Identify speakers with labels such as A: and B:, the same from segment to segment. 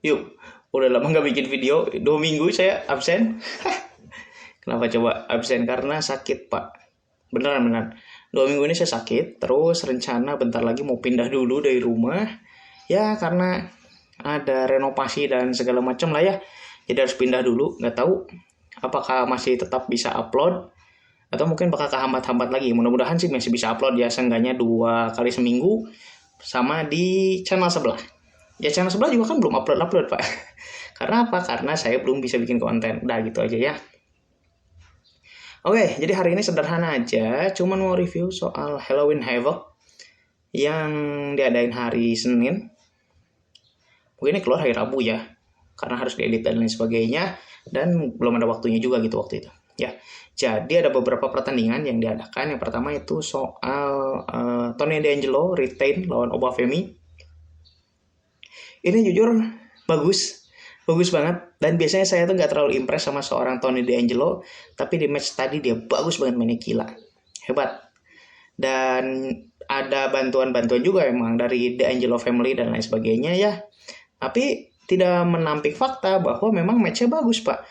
A: Yuk, udah lama nggak bikin video. 2 minggu saya absen. Kenapa coba absen? Karena sakit, Pak. Beneran. 2 minggu ini saya sakit. Terus rencana bentar lagi mau pindah dulu dari rumah. Ya, karena ada renovasi dan segala macam lah ya. Jadi harus pindah dulu. Nggak tahu apakah masih tetap bisa upload. Atau mungkin bakal kehambat-hambat lagi. Mudah-mudahan sih masih bisa upload ya. Seenggaknya 2 kali seminggu. Sama di channel sebelah. Ya channel sebelah juga kan belum upload Pak. Karena apa? Karena saya belum bisa bikin konten. Udah gitu aja ya. Oke, jadi hari ini sederhana aja. Cuman mau review soal Halloween Havoc yang diadain hari Senin. Mungkin ini keluar hari Rabu ya. Karena harus diedit dan lain sebagainya. Dan belum ada waktunya juga gitu waktu itu. Ya, jadi ada beberapa pertandingan yang diadakan. Yang pertama itu soal Tony D'Angelo retain lawan Obafemi. Ini jujur bagus banget. Dan biasanya saya tuh nggak terlalu impress sama seorang Tony D'Angelo, tapi di match tadi dia bagus banget mainnya, gila, hebat. Dan ada bantuan juga emang dari D'Angelo family dan lain sebagainya ya. Tapi tidak menampik fakta bahwa memang matchnya bagus Pak.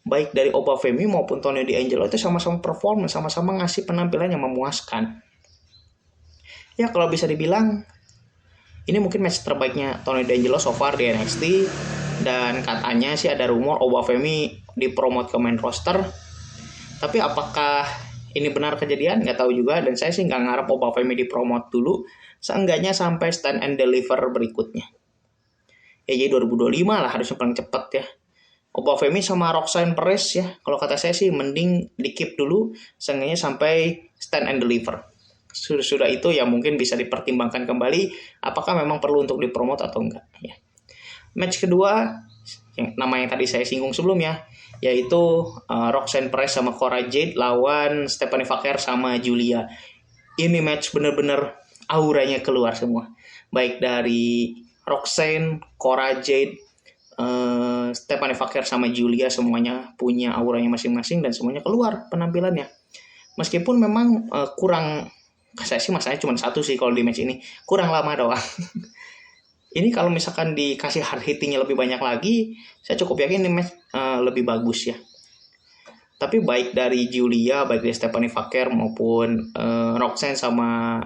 A: Baik dari Obafemi maupun Tony D'Angelo itu sama-sama perform, sama-sama ngasih penampilan yang memuaskan. Ya kalau bisa dibilang ini mungkin match terbaiknya Tony D'Angelo so far di NXT. Dan katanya sih ada rumor Obafemi dipromot ke main roster. Tapi apakah ini benar kejadian? Nggak tahu juga. Dan saya sih nggak ngarep Obafemi dipromot dulu. Seenggaknya sampai stand and deliver berikutnya. Ya jadi 2025 lah harusnya paling cepat ya. Obafemi sama Roxanne Perez ya. Kalau kata saya sih mending di-keep dulu. Seenggaknya sampai stand and deliver. Sudah itu ya mungkin bisa dipertimbangkan kembali apakah memang perlu untuk dipromot atau enggak ya. Match kedua yang namanya tadi saya singgung sebelumnya yaitu Roxanne Perez sama Cora Jade lawan Stephanie Vaquer sama Julia. Ini match bener-bener auranya keluar semua. Baik dari Roxanne, Cora Jade, Stephanie Vaquer sama Julia semuanya punya auranya masing-masing dan semuanya keluar penampilannya. Meskipun memang kurang, saya sih masalahnya cuma satu sih kalau di match ini, kurang lama doang. Ini kalau misalkan dikasih hard hittingnya lebih banyak lagi, saya cukup yakin ini match lebih bagus ya. Tapi baik dari Julia, baik dari Stephanie Vaquer maupun Roxanne sama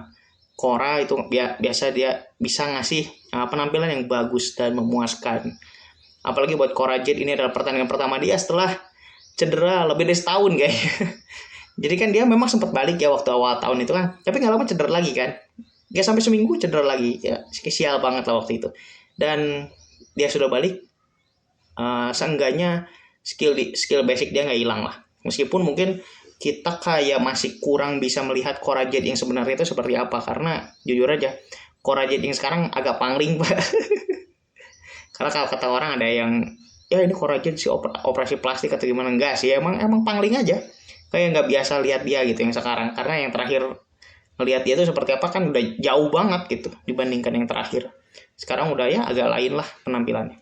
A: Cora itu biasa dia bisa ngasih penampilan yang bagus dan memuaskan. Apalagi buat Cora Jade ini adalah pertandingan pertama dia setelah cedera lebih dari setahun kayaknya. Jadi kan dia memang sempat balik ya waktu awal tahun itu kan. Tapi nggak lama cedera lagi kan. Gak sampai seminggu cedera lagi. Ya sial banget lah waktu itu. Dan dia sudah balik. Seenggaknya skill basic dia nggak hilang lah. Meskipun mungkin kita kayak masih kurang bisa melihat Cora Jade yang sebenarnya itu seperti apa. Karena jujur aja Cora Jade yang sekarang agak pangling Pak. Karena kalau kata orang ada yang ya ini Cora Jade sih operasi plastik atau gimana. Enggak sih. Emang pangling aja. Kayak nggak biasa lihat dia gitu yang sekarang. Karena yang terakhir ngelihat dia itu seperti apa kan udah jauh banget gitu dibandingkan yang terakhir. Sekarang udah ya agak lain lah penampilannya.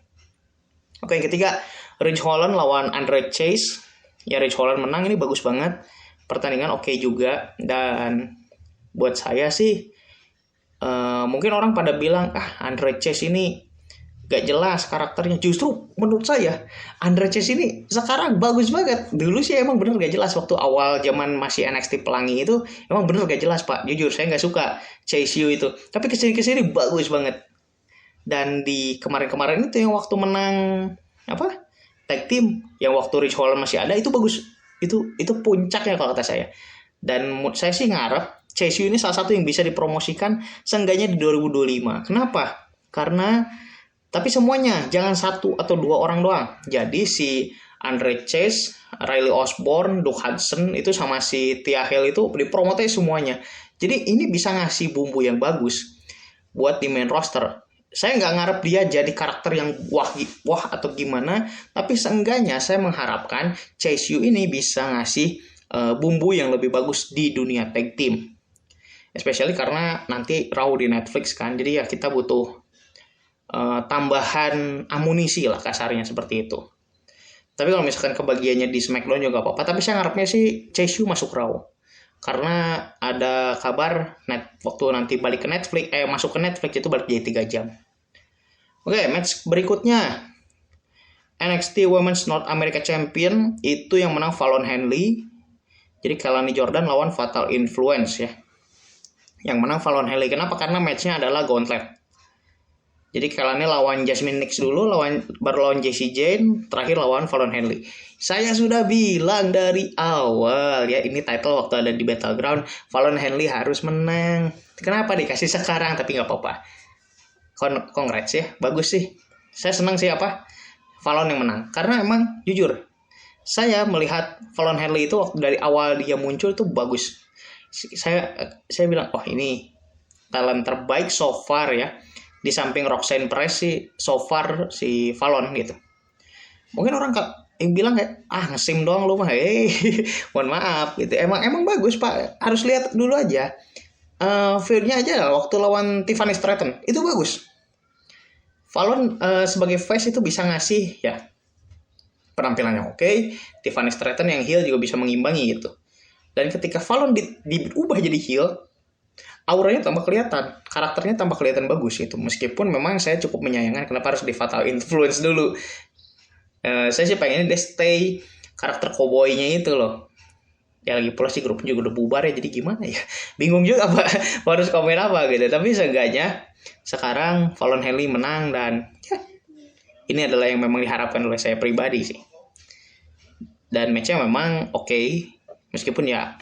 A: Oke, yang ketiga Ridge Holland lawan Andre Chase. Ya Ridge Holland menang, ini bagus banget. Pertandingan oke juga. Dan buat saya sih mungkin orang pada bilang Andre Chase ini gak jelas karakternya. Justru menurut saya Andre Chase ini sekarang bagus banget. Dulu sih emang bener gak jelas waktu awal zaman masih NXT Pelangi itu. Emang bener gak jelas Pak. Jujur saya gak suka Chase U itu. Tapi kesini bagus banget. Dan di kemarin-kemarin itu yang waktu menang tag team, yang waktu Ridge Holland masih ada itu bagus. Itu puncaknya kalau kata saya. Dan saya sih ngarep Chase U ini salah satu yang bisa dipromosikan seenggaknya di 2025. Kenapa? Karena tapi semuanya, jangan 1 atau 2 orang doang. Jadi si Andre Chase, Riley Osborne, Duke Hudson itu sama si Tia Hale itu dipromote semuanya. Jadi ini bisa ngasih bumbu yang bagus buat di main roster. Saya nggak ngarep dia jadi karakter yang wah atau gimana, tapi seenggaknya saya mengharapkan Chase U ini bisa ngasih bumbu yang lebih bagus di dunia tag team. Especially karena nanti Raw di Netflix kan, jadi ya kita butuh tambahan amunisi lah kasarnya seperti itu. Tapi kalau misalkan kebagiannya di SmackDown juga apa-apa. Tapi saya ngarepnya sih Chase U masuk Raw. Karena ada kabar waktu nanti balik ke Netflix, masuk ke Netflix itu balik jadi 3 jam. Oke, match berikutnya NXT Women's North America Champion itu yang menang Fallon Henley. Jadi Kelani Jordan lawan Fatal Influence ya. Yang menang Fallon Henley. Kenapa? Karena matchnya adalah gauntlet. Jadi Kelani lawan Jasmine Nix dulu, baru lawan Jessie Jane, terakhir lawan Fallon Henley. Saya sudah bilang dari awal ya, ini title waktu ada di Battleground, Fallon Henley harus menang. Kenapa dikasih sekarang? Tapi nggak apa-apa. Congrats ya, bagus sih. Saya senang sih Fallon yang menang. Karena emang jujur, saya melihat Fallon Henley itu waktu dari awal dia muncul itu bagus. Saya bilang, oh ini talent terbaik so far ya. Di samping Roxanne Perez sih so far si Fallon gitu. Mungkin orang yang bilang kayak ngesim doang lu mah. Mohon maaf gitu. Emang bagus Pak. Harus lihat dulu aja. Feud-nya aja waktu lawan Tiffany Stratton itu bagus. Fallon sebagai face itu bisa ngasih ya penampilannya oke. Tiffany Stratton yang heel juga bisa mengimbangi gitu. Dan ketika Fallon diubah jadi heel, auranya tambah kelihatan, karakternya tambah kelihatan bagus gitu. Meskipun memang saya cukup menyayangkan kenapa harus di Fatal Influence dulu. Saya sih pengennya dia stay karakter cowboy-nya itu loh. Ya lagi pula sih grupnya juga udah bubar ya, jadi gimana ya? Bingung juga harus komen apa gitu. Tapi seenggaknya sekarang Fallon Henley menang dan ya, ini adalah yang memang diharapkan oleh saya pribadi sih. Dan match-nya memang oke. Meskipun ya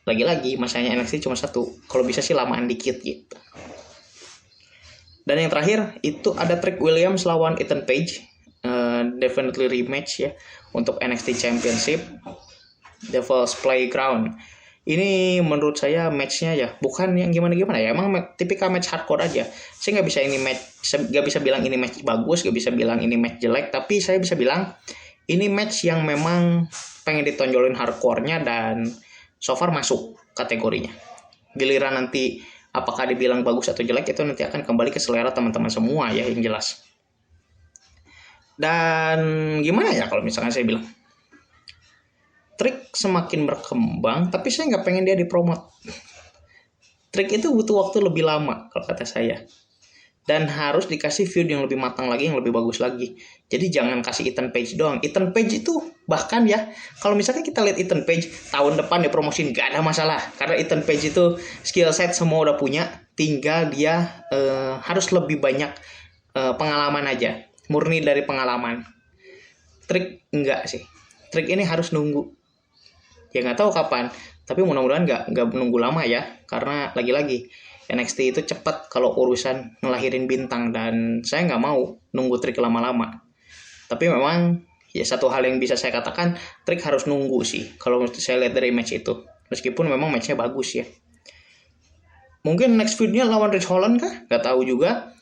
A: lagi-lagi masanya NXT cuma satu, kalau bisa sih lamaan dikit gitu. Dan yang terakhir itu ada Trick Williams lawan Ethan Page, definitely rematch ya untuk NXT Championship Devil's Playground. Ini menurut saya matchnya ya bukan yang gimana-gimana ya, emang tipikal match hardcore aja. Saya nggak bisa bilang ini match bagus, nggak bisa bilang ini match jelek, tapi saya bisa bilang ini match yang memang pengen ditonjolin hardcore-nya dan so far masuk kategorinya. Giliran nanti apakah dibilang bagus atau jelek itu nanti akan kembali ke selera teman-teman semua ya yang jelas. Dan gimana ya kalau misalkan saya bilang Trick semakin berkembang tapi saya nggak pengen dia dipromot. Trick itu butuh waktu lebih lama kalau kata saya. Dan harus dikasih feud yang lebih matang lagi, yang lebih bagus lagi. Jadi jangan kasih Ethan Page doang. Ethan Page itu bahkan ya, kalau misalkan kita lihat Ethan Page tahun depan dipromosin gak ada masalah. Karena Ethan Page itu skill set semua udah punya, tinggal dia harus lebih banyak pengalaman aja. Murni dari pengalaman. Trick enggak sih. Trick ini harus nunggu. Ya nggak tahu kapan, tapi mudah-mudahan nggak menunggu lama ya. Karena lagi-lagi NXT itu cepat kalau urusan ngelahirin bintang dan saya nggak mau nunggu Trick lama-lama. Tapi memang ya satu hal yang bisa saya katakan, Trick harus nunggu sih kalau saya lihat dari match itu. Meskipun memang matchnya bagus ya. Mungkin next feud-nya lawan Rich Holland kah? Nggak tahu juga.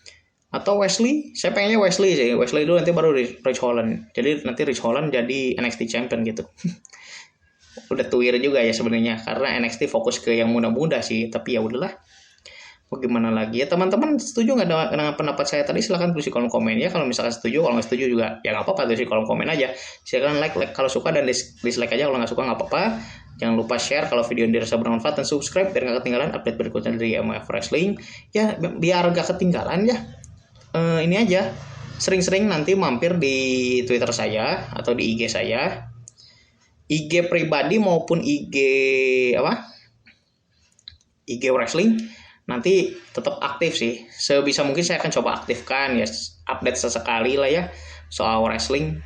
A: Atau Wesley? Saya pengennya Wesley sih. Wesley dulu nanti baru Rich Holland. Jadi nanti Rich Holland jadi NXT Champion gitu. Udah tuir juga ya sebenarnya karena NXT fokus ke yang muda-muda sih. Tapi ya udahlah. Mau gimana lagi ya, teman-teman setuju nggak dengan pendapat saya tadi? Silahkan tulis di kolom komen ya. Kalau misalkan setuju, kalau nggak setuju juga ya nggak apa-apa, tulis di kolom komen aja. Silahkan like kalau suka dan dislike aja kalau nggak suka, nggak apa-apa. Jangan lupa share kalau video ini dirasa bermanfaat dan subscribe biar nggak ketinggalan update berikutnya dari MF Wrestling ya, biar nggak ketinggalan ya. Ini aja, sering-sering nanti mampir di Twitter saya atau di IG saya, IG pribadi maupun IG IG Wrestling. Nanti tetap aktif sih. Sebisa mungkin saya akan coba aktifkan ya, update sesekali lah ya soal wrestling.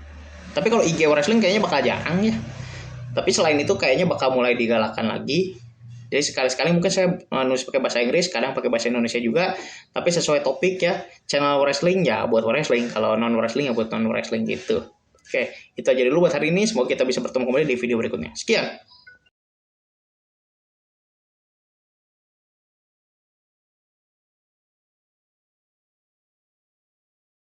A: Tapi kalau IG Wrestling kayaknya bakal jarang ya. Tapi selain itu kayaknya bakal mulai digalakkan lagi. Jadi sekali-sekali mungkin saya nulis pakai bahasa Inggris, kadang pakai bahasa Indonesia juga. Tapi sesuai topik ya. Channel wrestling ya buat wrestling, kalau non wrestling ya buat non wrestling gitu. Oke, itu aja dulu buat hari ini. Semoga kita bisa bertemu kembali di video berikutnya. Sekian.